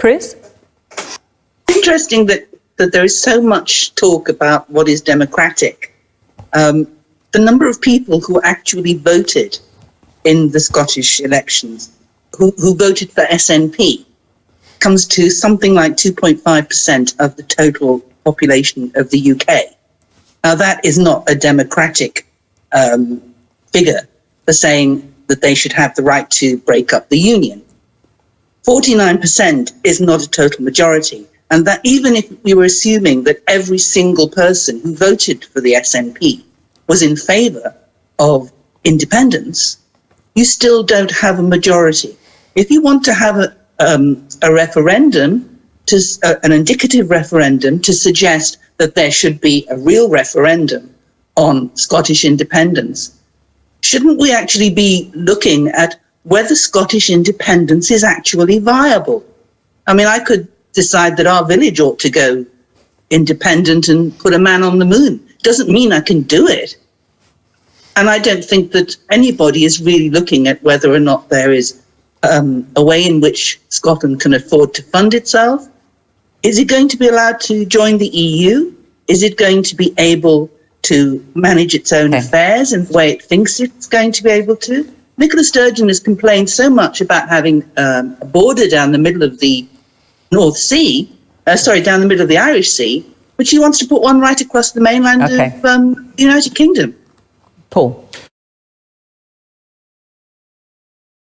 Chris? Interesting that there is so much talk about what is democratic. The number of people who actually voted in the Scottish elections, who voted for SNP, comes to something like 2.5% of the total population of the UK. Now, that is not a democratic figure for saying that they should have the right to break up the union. 49% is not a total majority. And that even if we were assuming that every single person who voted for the SNP was in favour of independence, you still don't have a majority. If you want to have a referendum, an indicative referendum to suggest that there should be a real referendum on Scottish independence, shouldn't we actually be looking at whether Scottish independence is actually viable? I mean, I could decide that our village ought to go independent and put a man on the moon. Doesn't mean I can do it. And I don't think that anybody is really looking at whether or not there is a way in which Scotland can afford to fund itself. Is it going to be allowed to join the EU? Is it going to be able to manage its own affairs in the way it thinks it's going to be able to? Nicola Sturgeon has complained so much about having a border down the middle of the North Sea, down the middle of the Irish Sea, but she wants to put one right across the mainland of the United Kingdom. Paul.